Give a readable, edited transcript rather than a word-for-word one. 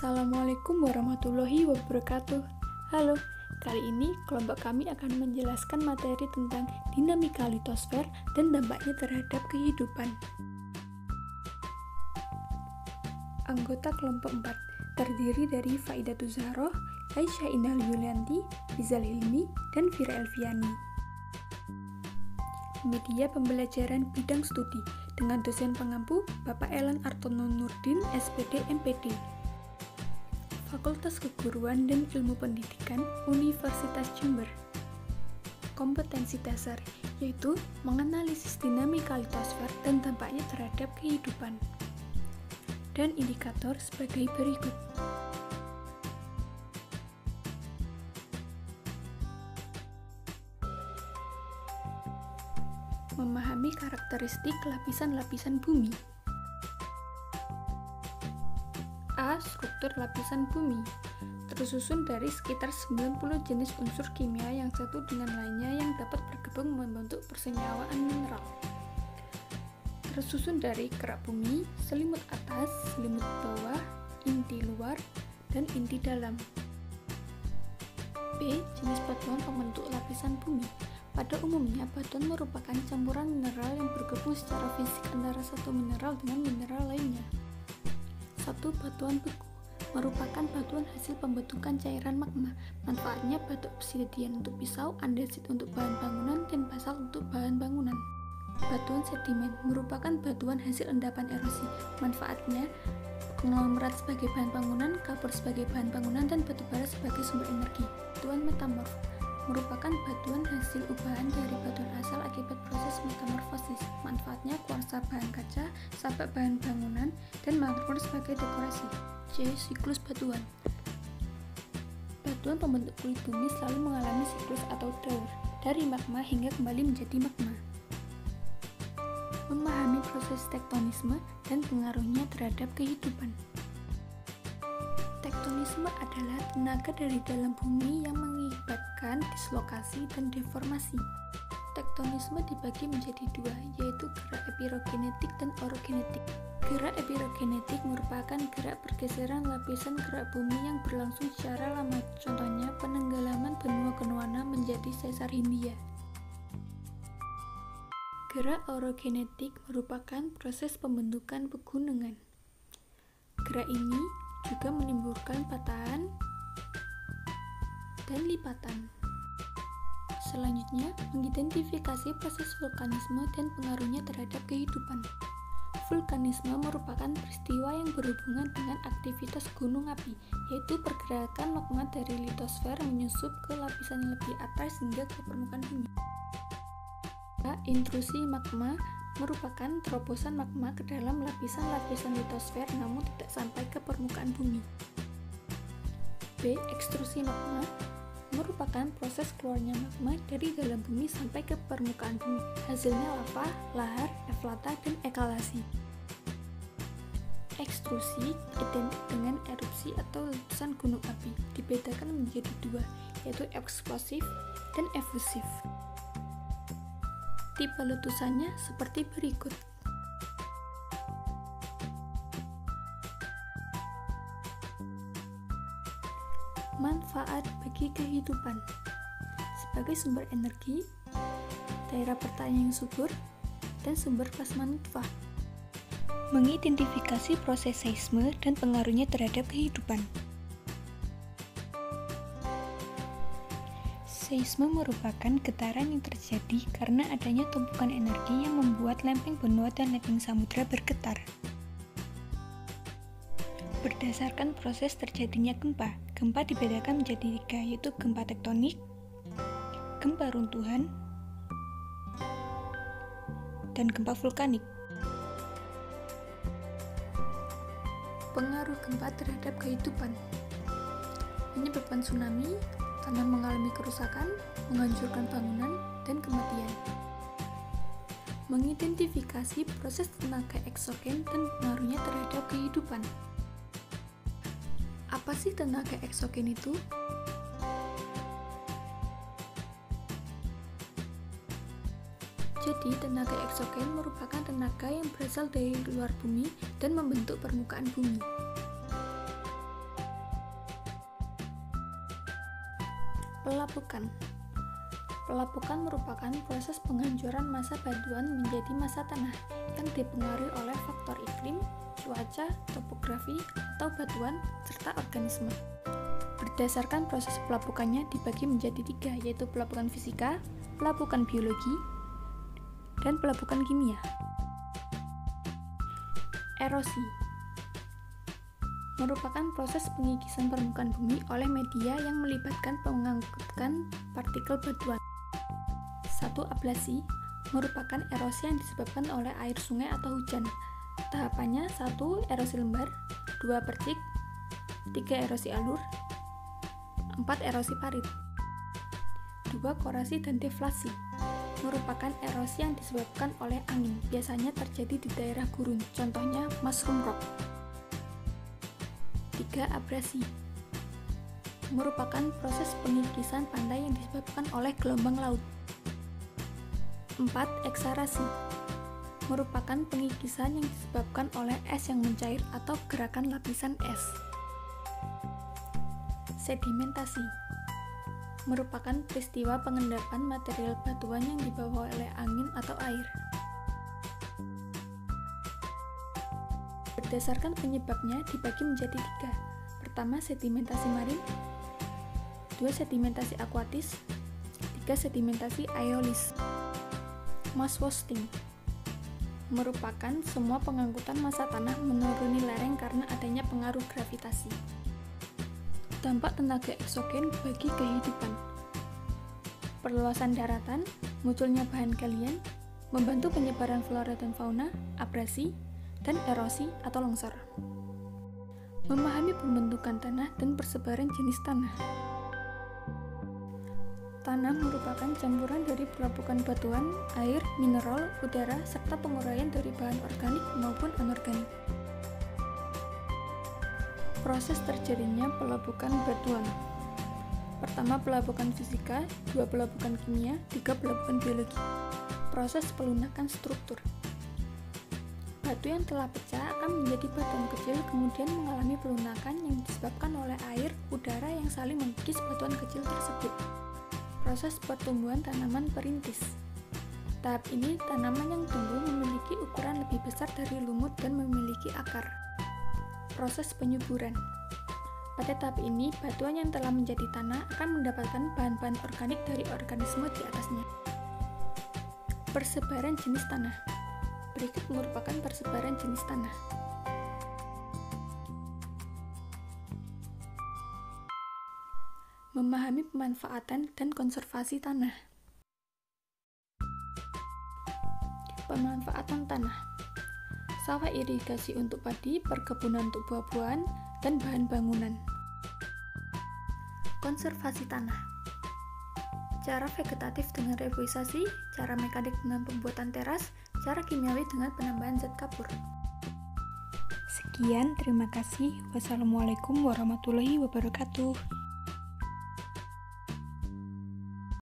Assalamualaikum warahmatullahi wabarakatuh. Halo, kali ini kelompok kami akan menjelaskan materi tentang dinamika litosfer dan dampaknya terhadap kehidupan. Anggota kelompok 4 terdiri dari Faidatul Zahroh, Aisyah Indah Yulianti, Rizal Hilmi, dan Fira Elviani. Media pembelajaran bidang studi dengan dosen pengampu Bapak Elan Artono Nurdin, SPD MPD. Fakultas Keguruan dan Ilmu Pendidikan Universitas Jember. Kompetensi dasar yaitu menganalisis dinamika litosfer dan dampaknya terhadap kehidupan. Dan indikator sebagai berikut. Memahami karakteristik lapisan-lapisan bumi. A. Struktur lapisan bumi tersusun dari sekitar 90 jenis unsur kimia yang satu dengan lainnya yang dapat bergabung membentuk persenyawaan mineral. Tersusun dari kerak bumi, selimut atas, selimut bawah, inti luar, dan inti dalam. B. Jenis batuan pembentuk lapisan bumi. Pada umumnya, batuan merupakan campuran mineral yang bergabung secara fisik antara satu mineral dengan mineral lainnya. 1. Batuan beku merupakan batuan hasil pembentukan cairan magma. Manfaatnya batu obsidian untuk pisau, andesit untuk bahan bangunan, dan basalt untuk bahan bangunan. Batuan sedimen merupakan batuan hasil endapan erosi. Manfaatnya konglomerat sebagai bahan bangunan, kapur sebagai bahan bangunan, dan batu bara sebagai sumber energi. Batuan metamorf merupakan batuan hasil ubahan dari batuan asal akibat proses metamorfosis. Manfaatnya kuarsa bahan kaca, sabak bahan bangunan, dan marmer sebagai dekorasi. C. Siklus batuan. Batuan pembentuk kulit bumi selalu mengalami siklus atau daur, dari magma hingga kembali menjadi magma. Memahami proses tektonisme dan pengaruhnya terhadap kehidupan. Tektonisme adalah tenaga dari dalam bumi yang mengakibatkan dislokasi dan deformasi. Tektonisme dibagi menjadi dua, yaitu gerak epirogenetik dan orogenetik. Gerak epirogenetik merupakan gerak pergeseran lapisan gerak bumi yang berlangsung secara lama, contohnya penenggelaman benua Gondwana menjadi Sesar Hindia. Gerak orogenetik merupakan proses pembentukan pegunungan. Gerak ini juga menimbulkan patahan dan lipatan. Selanjutnya, mengidentifikasi proses vulkanisme dan pengaruhnya terhadap kehidupan. Vulkanisme merupakan peristiwa yang berhubungan dengan aktivitas gunung api, yaitu pergerakan magma dari litosfer menyusup ke lapisan yang lebih atas hingga ke permukaan bumi. Intrusi magma merupakan terobosan magma ke dalam lapisan-lapisan litosfer namun tidak sampai ke permukaan bumi. B. Ekstrusi magma merupakan proses keluarnya magma dari dalam bumi sampai ke permukaan bumi. Hasilnya lava, lahar, eflata, dan ekalasi. Ekstrusi identik dengan erupsi atau letusan gunung api. Dibedakan menjadi dua, yaitu eksplosif dan efusif. Tipe letusannya seperti berikut. Manfaat bagi kehidupan sebagai sumber energi, daerah pertanian yang subur, dan sumber plasma nutfah. Mengidentifikasi proses seisme dan pengaruhnya terhadap kehidupan. Seisme merupakan getaran yang terjadi karena adanya tumpukan energi yang membuat lempeng benua dan lempeng samudra bergetar. Berdasarkan proses terjadinya gempa, gempa dibedakan menjadi tiga, yaitu gempa tektonik, gempa runtuhan, dan gempa vulkanik. Pengaruh gempa terhadap kehidupan menyebabkan tsunami, tanah mengalami kerusakan, menghancurkan bangunan, dan kematian. Mengidentifikasi proses tenaga eksogen dan pengaruhnya terhadap kehidupan. Apa sih tenaga eksogen itu? Jadi, tenaga eksogen merupakan tenaga yang berasal dari luar bumi dan membentuk permukaan bumi. Pelapukan. Pelapukan merupakan proses penghancuran massa batuan menjadi massa tanah yang dipengaruhi oleh faktor iklim, cuaca, topografi, atau batuan, serta organisme. Berdasarkan proses pelapukannya dibagi menjadi 3, yaitu pelapukan fisika, pelapukan biologi, dan pelapukan kimia. Erosi merupakan proses pengikisan permukaan bumi oleh media yang melibatkan pengangkutan partikel batuan. 1. Ablasi merupakan erosi yang disebabkan oleh air sungai atau hujan. Tahapannya 1. Erosi lembar, 2. Percik, 3. Erosi alur, 4. Erosi parit. 2. Korasi dan deflasi merupakan erosi yang disebabkan oleh angin, biasanya terjadi di daerah gurun, contohnya mushroom rock. 3. Abrasi merupakan proses pengikisan pantai yang disebabkan oleh gelombang laut. 4. Eksarasi merupakan pengikisan yang disebabkan oleh es yang mencair atau gerakan lapisan es. Sedimentasi merupakan peristiwa pengendapan material batuan yang dibawa oleh angin atau air. Berdasarkan penyebabnya dibagi menjadi 3. Pertama, sedimentasi marin, 2. Sedimentasi akuatis, 3. Sedimentasi aeolis. Mass wasting merupakan semua pengangkutan massa tanah menuruni lereng karena adanya pengaruh gravitasi. Dampak tenaga eksogen bagi kehidupan. Perluasan daratan, munculnya bahan galian, membantu penyebaran flora dan fauna, abrasi, dan erosi atau longsor. Memahami pembentukan tanah dan persebaran jenis tanah. Tanah merupakan campuran dari pelapukan batuan, air, mineral, udara, serta penguraian dari bahan organik maupun anorganik. Proses terjadinya pelapukan batuan. Pertama, pelapukan fisika, 2. Pelapukan kimia, 3. Pelapukan biologi. Proses pelunakan struktur. Batu yang telah pecah akan menjadi batuan kecil kemudian mengalami pelunakan yang disebabkan oleh air, udara yang saling mengikis batuan kecil tersebut. Proses pertumbuhan tanaman perintis. Tahap ini, tanaman yang tumbuh memiliki ukuran lebih besar dari lumut dan memiliki akar. Proses penyuburan. Pada tahap ini, batuan yang telah menjadi tanah akan mendapatkan bahan-bahan organik dari organisme di atasnya. Persebaran jenis tanah. Berikut merupakan persebaran jenis tanah. Memahami pemanfaatan dan konservasi tanah. Pemanfaatan tanah. Sawah irigasi untuk padi, perkebunan untuk buah-buahan, dan bahan bangunan. Konservasi tanah. Cara vegetatif dengan reboisasi, cara mekanik dengan pembuatan teras, cara kimiawi dengan penambahan zat kapur. Sekian, terima kasih. Wassalamualaikum warahmatullahi wabarakatuh.